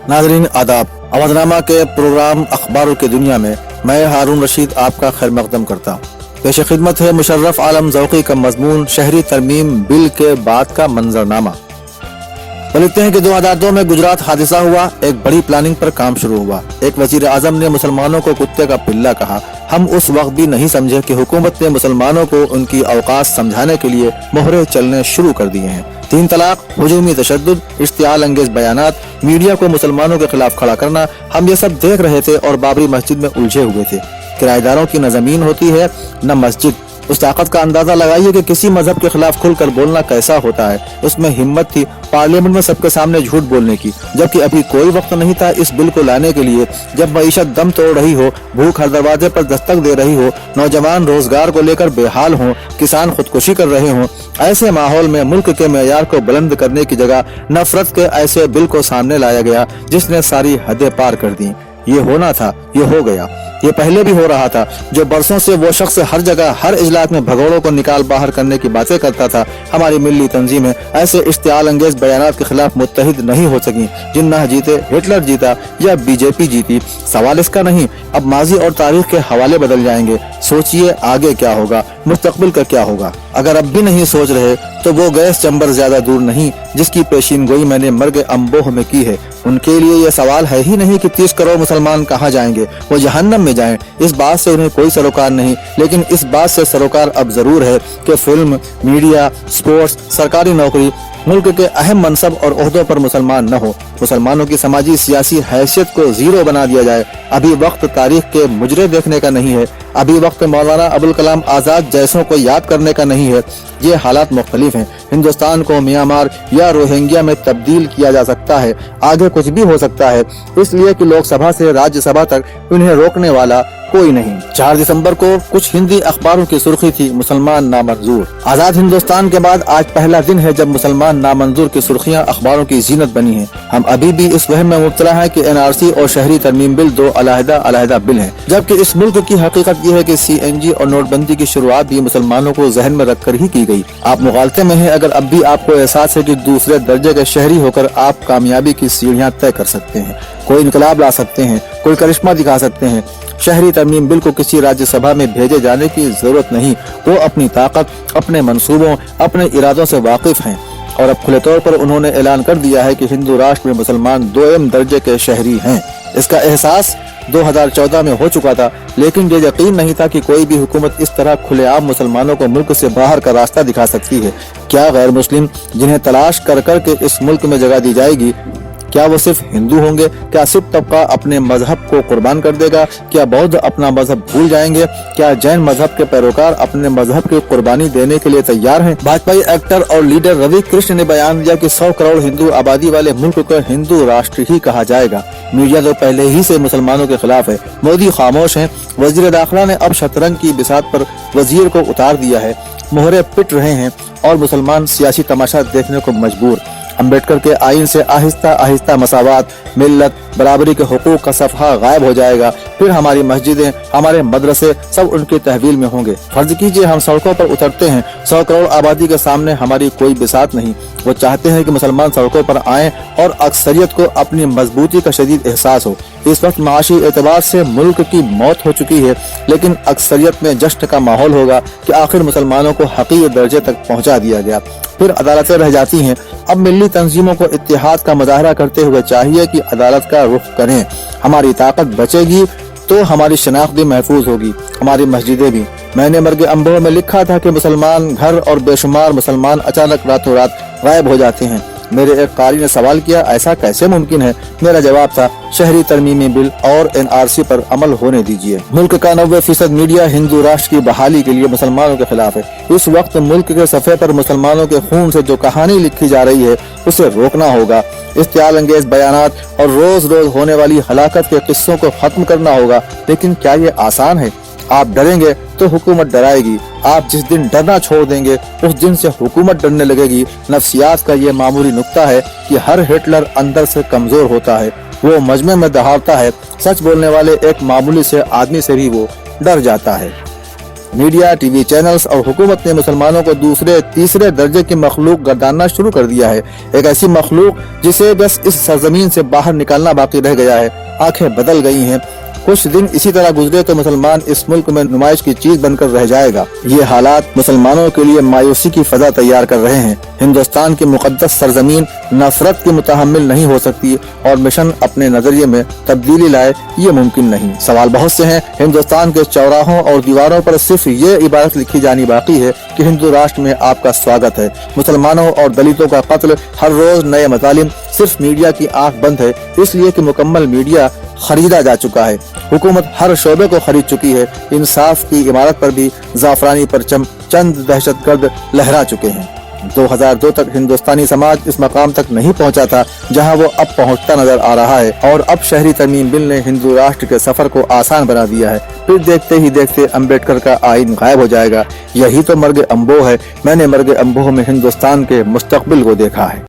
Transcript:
नाज़रीन आदाब। अवधनामा के प्रोग्राम अखबारों की दुनिया में मैं हारून रशीद आपका खैर मकदम करता हूँ। पेश खिदमत है मुशर्रफ आलम ज़ौक़ी का मजमून शहरी तरमीम बिल के बाद का मंजरनामा। लिखते हैं कि 2002 में गुजरात हादसा हुआ, एक बड़ी प्लानिंग पर काम शुरू हुआ। एक वजीर आजम ने मुसलमानों को कुत्ते का पिल्ला कहा। हम उस वक्त भी नहीं समझे कि हुकूमत ने मुसलमानों को उनकी औकात समझाने के लिए मोहरे चलने शुरू कर दिए हैं। 3 तलाक, हुजूमी तशद्दुद, इश्तियाल अंगेज बयानात, मीडिया को मुसलमानों के खिलाफ खड़ा करना, हम ये सब देख रहे थे और बाबरी मस्जिद में उलझे हुए थे। किराएदारों की न जमीन होती है न मस्जिद। उस ताकत का अंदाजा लगाइए कि किसी मजहब के खिलाफ खुलकर बोलना कैसा होता है। उसमें हिम्मत थी पार्लियामेंट में सबके सामने झूठ बोलने की, जबकि अभी कोई वक्त नहीं था इस बिल को लाने के लिए। जब मईशत दम तोड़ रही हो, भूख हर दरवाजे पर दस्तक दे रही हो, नौजवान रोजगार को लेकर बेहाल हों, किसान खुदकुशी कर रहे हों, ऐसे माहौल में मुल्क के मेयार को बुलंद करने की जगह नफरत के ऐसे बिल को सामने लाया गया जिसने सारी हदें पार कर दी। ये होना था, ये हो गया। ये पहले भी हो रहा था। जो बरसों से वो शख्स हर जगह हर इजलास में भगोड़ों को निकाल बाहर करने की बातें करता था, हमारी मिल्ली तंजीमें ऐसे इश्तियाल अंगेज बयानात के खिलाफ मुत्तहिद नहीं हो सकी। जिन्ना जीते, हिटलर जीता या बीजेपी जीती, सवाल इसका नहीं। अब माजी और तारीख के हवाले बदल जाएंगे। सोचिए आगे क्या होगा, मुस्तकबिल का क्या होगा। अगर अब भी नहीं सोच रहे तो वो गैस चंबर ज्यादा दूर नहीं जिसकी पेशीनगोई मैंने मर्ग अम्बोह में की है। उनके लिए ये सवाल है ही नहीं कि 30 करोड़ मुसलमान कहाँ जाएंगे, वो जहन्नम में जाएं। इस बात से उन्हें कोई सरोकार नहीं, लेकिन इस बात से सरोकार अब जरूर है कि फिल्म, मीडिया, स्पोर्ट्स, सरकारी नौकरी, मुल्क के अहम मनसब और ओहदों पर मुसलमान न हो। मुसलमानों की समाजी सियासी हैसियत को जीरो बना दिया जाए। अभी वक्त तारीख के मुजरे देखने का नहीं है। अभी वक्त मौलाना अबुल कलाम आजाद जैसों को याद करने का नहीं है। ये हालात मुख्तलिफ हैं। हिंदुस्तान को म्यांमार या रोहिंग्या में तब्दील किया जा सकता है। आगे कुछ भी हो सकता है, इसलिए कि लोकसभा से राज्यसभा तक उन्हें रोकने वाला कोई नहीं। 4 दिसंबर को कुछ हिंदी अखबारों की सुर्खी थी, मुसलमान नामंजूर। आजाद हिंदुस्तान के बाद आज पहला दिन है जब मुसलमान नामंजूर की सुर्खियां अखबारों की जीनत बनी हैं। हम अभी भी इस वहम में मुब्तला हैं कि NRC और शहरी तरमीम बिल 2 अलहदा बिल हैं, जबकि इस मुल्क की हकीकत ये है कि CNG और नोटबंदी की शुरुआत भी मुसलमानों को जहन में रखकर ही की गई। आप मुगालते में हैं अगर अब भी आपको एहसास है कि दूसरे दर्जे के शहरी होकर आप कामयाबी की सीढ़ियां तय कर सकते हैं, कोई इनकलाब ला सकते हैं, कोई करिश्मा दिखा सकते हैं। शहरी तरमीम बिल को किसी राज्यसभा में भेजे जाने की जरूरत नहीं। वो अपनी ताकत, अपने मंसूबों, अपने इरादों से वाकिफ हैं और अब खुले तौर पर उन्होंने ऐलान कर दिया है कि हिंदू राष्ट्र में मुसलमान 2म दर्जे के शहरी हैं। इसका एहसास 2014 में हो चुका था, लेकिन ये यकीन नहीं था कि कोई भी हुकूमत इस तरह खुलेआम मुसलमानों को मुल्क से बाहर का रास्ता दिखा सकती है। क्या गैर मुस्लिम जिन्हें तलाश कर कर के इस मुल्क में जगह दी जाएगी, क्या वो सिर्फ हिंदू होंगे? क्या सिख तबका अपने मजहब को कुर्बान कर देगा? क्या बौद्ध अपना मजहब भूल जाएंगे? क्या जैन मजहब के पैरोकार अपने मजहब की कुर्बानी देने के लिए तैयार हैं? भाजपाई एक्टर और लीडर रवि कृष्ण ने बयान दिया कि 100 करोड़ हिंदू आबादी वाले मुल्क को हिंदू राष्ट्र ही कहा जाएगा। मीडिया तो पहले ही से मुसलमानों के खिलाफ है। मोदी खामोश हैं। वजीर दाखिला ने अब शतरंज की बिसात पर वजीर को उतार दिया है। मोहरे पिट रहे हैं और मुसलमान सियासी तमाशा देखने को मजबूर। अम्बेडकर के आइन से आहिस्ता आहिस्ता मसावात, मिल्लत, बराबरी के हुकूक का सफहा गायब हो जाएगा। फिर हमारी मस्जिदें, हमारे मदरसे सब उनकी तहवील में होंगे। फर्ज कीजिए हम सड़कों पर उतरते हैं। 100 करोड़ आबादी के सामने हमारी कोई बिसात नहीं। वो चाहते हैं कि मुसलमान सड़कों पर आएं और अक्सरियत को अपनी मजबूती का शदीद एहसास हो। इस वक्त माशी एतबार से मुल्क की मौत हो चुकी है, लेकिन अक्सरियत में जश्न का माहौल होगा कि आखिर मुसलमानों को हकीर दर्जे तक पहुँचा दिया गया। फिर अदालतें रह जाती हैं। अब मिली तंजीमों को इत्तेहाद का मुजाहरा करते हुए चाहिए कि अदालत का रुख करें। हमारी ताकत बचेगी तो हमारी शनाख्त भी महफूज होगी, हमारी मस्जिदें भी। मैंने मर्ग अम्बोह में लिखा था कि मुसलमान घर और बेशुमार मुसलमान अचानक रातों रात गायब हो जाते हैं। मेरे एक कारी ने सवाल किया, ऐसा कैसे मुमकिन है? मेरा जवाब था, शहरी तरमीमी बिल और NRC पर अमल होने दीजिए। मुल्क का 90% मीडिया हिंदू राष्ट्र की बहाली के लिए मुसलमानों के खिलाफ है। इस वक्त मुल्क के सफ़े पर मुसलमानों के खून से जो कहानी लिखी जा रही है उसे रोकना होगा। इश्तियाल अंगेज बयानात और रोज रोज होने वाली हलाकत के किस्सों को खत्म करना होगा। लेकिन क्या ये आसान है? आप डरेंगे तो हुकूमत डराएगी। आप जिस दिन डरना छोड़ देंगे उस दिन से हुकूमत डरने लगेगी। नफ्सियात का ये मामूली नुक्ता है कि हर हिटलर अंदर से कमजोर होता है। वो मजमे में दहाड़ता है। सच बोलने वाले एक मामूली से आदमी से भी वो डर जाता है। मीडिया, टीवी चैनल्स और हुकूमत ने मुसलमानों को दूसरे तीसरे दर्जे की मखलूक गर्दानना शुरू कर दिया है। एक ऐसी मखलूक जिसे बस इस सरजमीन से बाहर निकालना बाकी रह गया है। आंखें बदल गई हैं। कुछ दिन इसी तरह गुजरे तो मुसलमान इस मुल्क में नुमाइश की चीज बनकर रह जाएगा। ये हालात मुसलमानों के लिए मायूसी की फजा तैयार कर रहे हैं। हिंदुस्तान की मुकद्दस सरजमीन नफरत की मुतहम्मिल नहीं हो सकती और मिशन अपने नजरिए में तब्दीली लाए, ये मुमकिन नहीं। सवाल बहुत से हैं। हिंदुस्तान के चौराहों और दीवारों पर सिर्फ ये इबारत लिखी जानी बाकी है कि हिंदू राष्ट्र में आपका स्वागत है। मुसलमानों और दलितों का कत्ल, हर रोज नए मतालिम, सिर्फ मीडिया की आंख बंद है इसलिए कि मुकम्मल मीडिया खरीदा जा चुका है। हुकूमत हर शोबे को खरीद चुकी है। इंसाफ की इमारत पर भी जाफरानी परचम चंद दहशतगर्द लहरा चुके हैं। 2002 तक हिंदुस्तानी समाज इस मकाम तक नहीं पहुंचा था जहां वो अब पहुंचता नजर आ रहा है और अब शहरी तरमीम बिल ने हिंदू राष्ट्र के सफर को आसान बना दिया है। फिर देखते ही देखते अम्बेडकर का आइन गायब हो जाएगा। यही तो मर्ग अम्बोह है। मैंने मर्ग अम्बोह में हिंदुस्तान के मुस्तकबिल को देखा है।